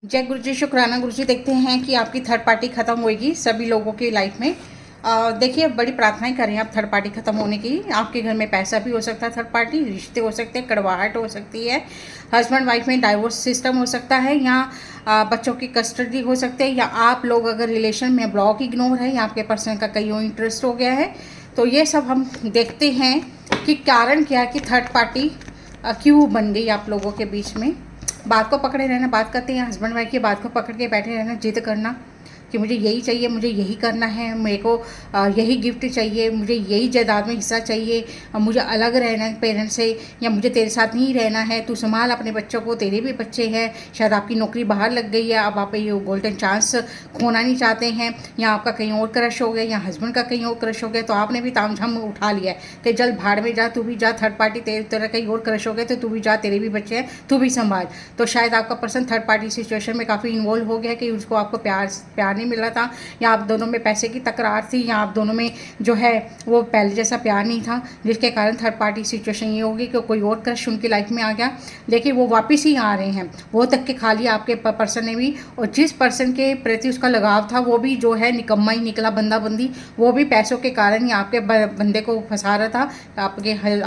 जय गुरु जी, शुक्राना गुरु जी। देखते हैं कि आपकी थर्ड पार्टी खत्म होएगी सभी लोगों की लाइफ में। देखिए, बड़ी प्रार्थनाएं करें आप थर्ड पार्टी खत्म होने की। आपके घर में पैसा भी हो सकता है, थर्ड पार्टी रिश्ते हो सकते हैं, कड़वाहट हो सकती है, हस्बैंड वाइफ में डाइवोर्स सिस्टम हो सकता है, या बच्चों की कस्टडी हो सकती है, या आप लोग अगर रिलेशन में ब्लॉक इग्नोर है, या आपके पर्सन का कहीं इंटरेस्ट हो गया है। तो ये सब हम देखते हैं कि कारण क्या है कि थर्ड पार्टी क्यों बन गई आप लोगों के बीच में। बात को पकड़े रहना, बात करते हैं हस्बैंड वाइफ की, बात को पकड़ के बैठे रहना, जिद करना कि मुझे यही चाहिए, मुझे यही करना है, मेरे को यही गिफ्ट चाहिए, मुझे यही जायदाद में हिस्सा चाहिए, मुझे अलग रहना है पेरेंट्स से, या मुझे तेरे साथ नहीं रहना है, तू संभाल अपने बच्चों को, तेरे भी बच्चे हैं, शायद आपकी नौकरी बाहर लग गई है, अब आप ये गोल्डन चांस खोना नहीं चाहते हैं, या आपका कहीं और क्रश हो गया, या हस्बैंड का कहीं और क्रश हो गया, तो आपने भी तामझाम उठा लिया है कि जल भाड़ में जा, तू भी जा, थर्ड पार्टी तेरा कहीं और क्रश हो गया तो तू भी जा, तेरे भी बच्चे हैं, तू भी संभाल। तो शायद आपका पर्सन थर्ड पार्टी सिचुएशन में काफ़ी इन्वॉल्व हो गया कि उसको आपको प्यार नहीं मिल रहा था, या आप दोनों में पैसे की तकरार थी, या आप दोनों में जो है वो पहले जैसा प्यार नहीं था, जिसके कारण थर्ड पार्टी सिचुएशन ये होगी कि कोई और क्रश उनकी लाइफ में आ गया, लेकिन वो वापस ही आ रहे हैं। वो तक के खा लिया आपके पर्सन ने भी, और जिस पर्सन के प्रति उसका लगाव था वो भी जो है निकम्मा ही निकला, बंदा बंदी। वो भी पैसों के कारण ही आपके बंदे को फंसा रहा था।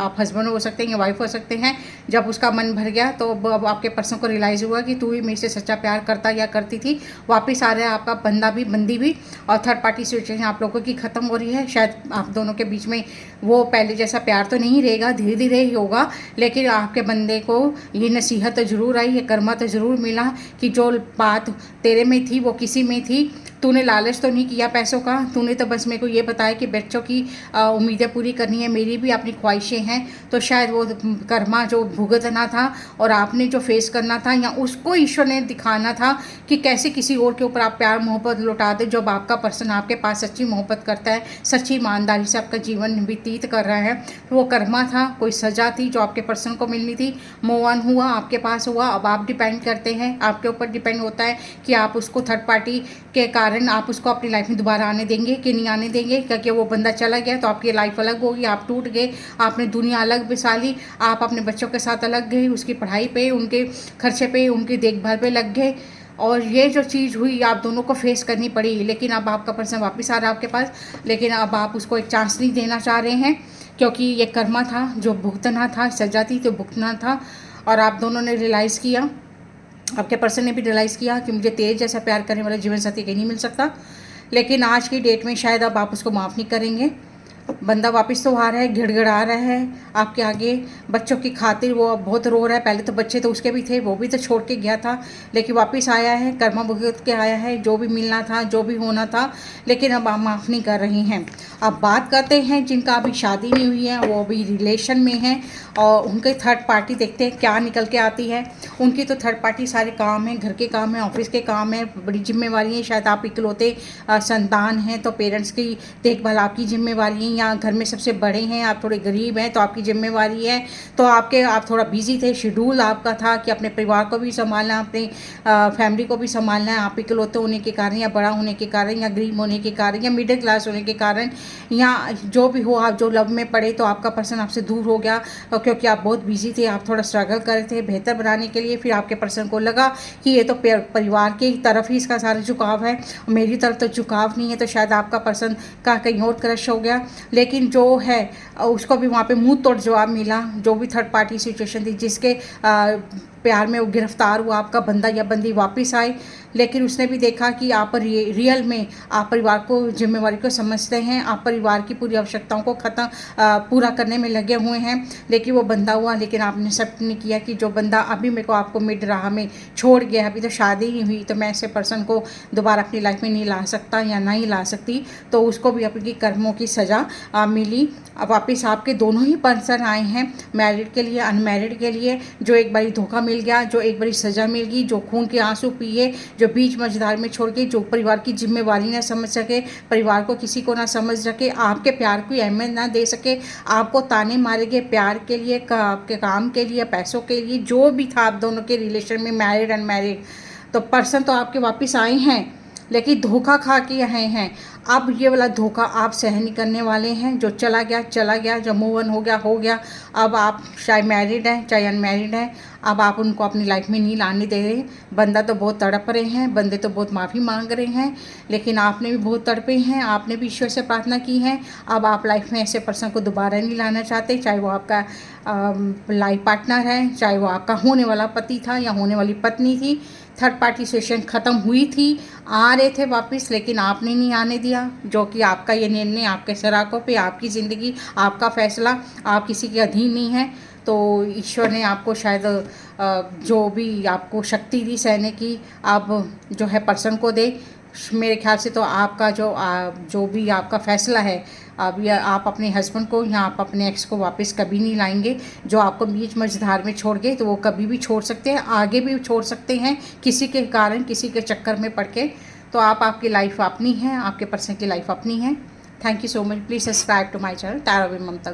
आप हस्बैंड हो सकते हैं या वाइफ हो सकते हैं। जब उसका मन भर गया तो अब आपके पर्सन को रियलाइज़ हुआ कि तू ही मेरे से सच्चा प्यार करता या करती थी। वापस आ रहा है आपका बंदा भी, बंदी भी, और थर्ड पार्टी सिचुएशन आप लोगों की ख़त्म हो रही है। शायद आप दोनों के बीच में वो पहले जैसा प्यार तो नहीं रहेगा, धीरे धीरे ही होगा, लेकिन आपके बंदे को ये नसीहत तो ज़रूर आई, ये कर्मा तो ज़रूर मिला कि जो बात तेरे में थी वो किसी में थी। तूने लालच तो नहीं किया पैसों का, तूने तो बस मेरे को ये बताया कि बच्चों की उम्मीदें पूरी करनी है, मेरी भी अपनी ख्वाहिशें हैं। तो शायद वो कर्मा जो भुगतना था और आपने जो फेस करना था, या उसको ईश्वर ने दिखाना था कि कैसे किसी और के ऊपर आप प्यार मोहब्बत लौटा दे। जब आपका पर्सन आपके पास सच्ची मोहब्बत करता है, सच्ची ईमानदारी से आपका जीवन व्यतीत कर रहा है, तो वो कर्मा था, कोई सज़ा थी जो आपके पर्सन को मिलनी थी। मूव ऑन हुआ, आपके पास हुआ। अब आप डिपेंड करते हैं, आपके ऊपर डिपेंड होता है कि आप उसको थर्ड पार्टी के कारण आप उसको अपनी लाइफ में दोबारा आने देंगे कि नहीं आने देंगे। क्योंकि वो बंदा चला गया तो आपकी लाइफ अलग होगी, आप टूट गए, आपने दुनिया अलग बसा ली, आप अपने बच्चों के साथ अलग गए, उसकी पढ़ाई पे, उनके खर्चे पे, उनकी देखभाल पे लग गए, और ये जो चीज़ हुई आप दोनों को फेस करनी पड़ी। लेकिन अब आपका पर्सन वापस आ रहा है आपके पास, लेकिन अब आप उसको एक चांस नहीं देना चाह रहे हैं, क्योंकि ये कर्मा था जो भुगतना था, सजा थी तो भुगतना था। और आप दोनों ने रियलाइज़ किया, आपके पर्सन ने भी रियलाइज़ किया कि मुझे तेज जैसा प्यार करने वाला जीवन साथी कहीं नहीं मिल सकता। लेकिन आज की डेट में शायद अब आप उसको माफ़ नहीं करेंगे। बंदा वापस तो आ रहा है, गिड़गिड़ा रहा है आपके आगे, बच्चों की खातिर वो बहुत रो रहा है। पहले तो बच्चे तो उसके भी थे, वो भी तो छोड़ के गया था, लेकिन वापस आया है, कर्मा भुगत के आया है, जो भी मिलना था, जो भी होना था, लेकिन अब आप माफ़ नहीं कर रही हैं। अब बात करते हैं जिनका अभी शादी नहीं हुई है, वो अभी रिलेशन में हैं, और उनके थर्ड पार्टी देखते हैं क्या निकल के आती है। उनकी तो थर्ड पार्टी सारे काम हैं, घर के काम हैं, ऑफिस के काम हैं, बड़ी जिम्मेवारी है। शायद आप इकलौते संतान हैं तो पेरेंट्स की देखभाल आपकी जिम्मेवारी है, या घर में सबसे बड़े हैं, आप थोड़े गरीब हैं तो आपकी जिम्मेवारी है। तो आप थोड़ा बिजी थे, शेड्यूल आपका था कि अपने परिवार को भी संभालना, अपने फैमिली को भी संभालना है। आप इकलौते होने के कारण, या बड़ा होने के कारण, या गरीब होने के कारण, या मिडिल क्लास होने के कारण, या जो भी हो, आप जो लव में पड़े तो आपका पर्सन आपसे दूर हो गया, क्योंकि आप बहुत बिजी थे, आप थोड़ा स्ट्रगल कर रहे थे बेहतर बनाने के लिए। फिर आपके पर्सन को लगा कि ये तो परिवार की तरफ ही इसका सारा झुकाव है, मेरी तरफ तो झुकाव नहीं है। तो शायद आपका पर्सन का कहीं और क्रश हो गया, लेकिन जो है उसको भी वहाँ पे मुंह तोड़ जवाब मिला। जो भी थर्ड पार्टी सिचुएशन थी, जिसके प्यार में वो गिरफ्तार हुआ, आपका बंदा या बंदी वापस आए, लेकिन उसने भी देखा कि आप रियल में आप परिवार को, जिम्मेवारी को समझते हैं, आप परिवार की पूरी आवश्यकताओं को पूरा करने में लगे हुए हैं। लेकिन वो बंदा हुआ, लेकिन आपने एक्सेप्ट नहीं किया कि जो बंदा अभी मेरे को आपको मिड राह में छोड़ गया, अभी तो शादी ही हुई, तो मैं ऐसे पर्सन को दोबारा अपनी लाइफ में नहीं ला सकता या नहीं ला सकती। तो उसको भी अपनी कर्मों की सज़ा मिली। अब वापस आपके दोनों ही पर्सन आए हैं, मैरिड के लिए, अनमैरिड के लिए। जो एक बारी धोखा मिल गया, जो एक बारी सज़ा मिल गई, जो खून के आंसू पिए, जो बीच मझधार में छोड़ के, जो परिवार की जिम्मेवारी ना समझ सके, परिवार को किसी को ना समझ सके, आपके प्यार को अहमियत ना दे सके, आपको ताने मारे गए प्यार के लिए, आपके काम के लिए, पैसों के लिए, जो भी था आप दोनों के रिलेशन में, मैरिड अनमैरिड। तो पर्सन तो आपके वापस आए हैं, लेकिन धोखा खा के आए हैं। अब ये वाला धोखा आप सहन नहीं करने वाले हैं। जो चला गया, जो मूव ऑन हो गया। अब आप चाहे मैरिड हैं चाहे अनमैरिड हैं, अब आप उनको अपनी लाइफ में नहीं लाने दे रहे। बंदा तो बहुत तड़प रहे हैं, बंदे तो बहुत माफ़ी मांग रहे हैं, लेकिन आपने भी बहुत तड़पे हैं, आपने भी ईश्वर से प्रार्थना की है। अब आप लाइफ में ऐसे पर्सन को दोबारा नहीं लाना चाहते, चाहे वो आपका लाइफ पार्टनर है, चाहे वो आपका होने वाला पति था या होने वाली पत्नी थी। थर्ड पार्टी सिचुएशन ख़त्म हुई थी, आ रहे थे वापस, लेकिन आपने नहीं आने दिया। जो कि आपका ये निर्णय, आपके सराखों पे, आपकी ज़िंदगी, आपका फ़ैसला, आप किसी के अधीन नहीं हैं। तो ईश्वर ने आपको शायद जो भी आपको शक्ति दी सहने की, अब जो है पर्सन को दे। मेरे ख्याल से तो आपका जो भी आपका फ़ैसला है, अब या आप अपने हस्बैंड को या आप अपने एक्स को वापस कभी नहीं लाएंगे। जो आपको बीच मझधार में छोड़ गए तो वो कभी भी छोड़ सकते हैं, आगे भी छोड़ सकते हैं, किसी के कारण, किसी के चक्कर में पड़ के। तो आपकी लाइफ अपनी है, आपके पर्सन की लाइफ अपनी है। Thank you so much. Please subscribe to my channel Tara with Mamata.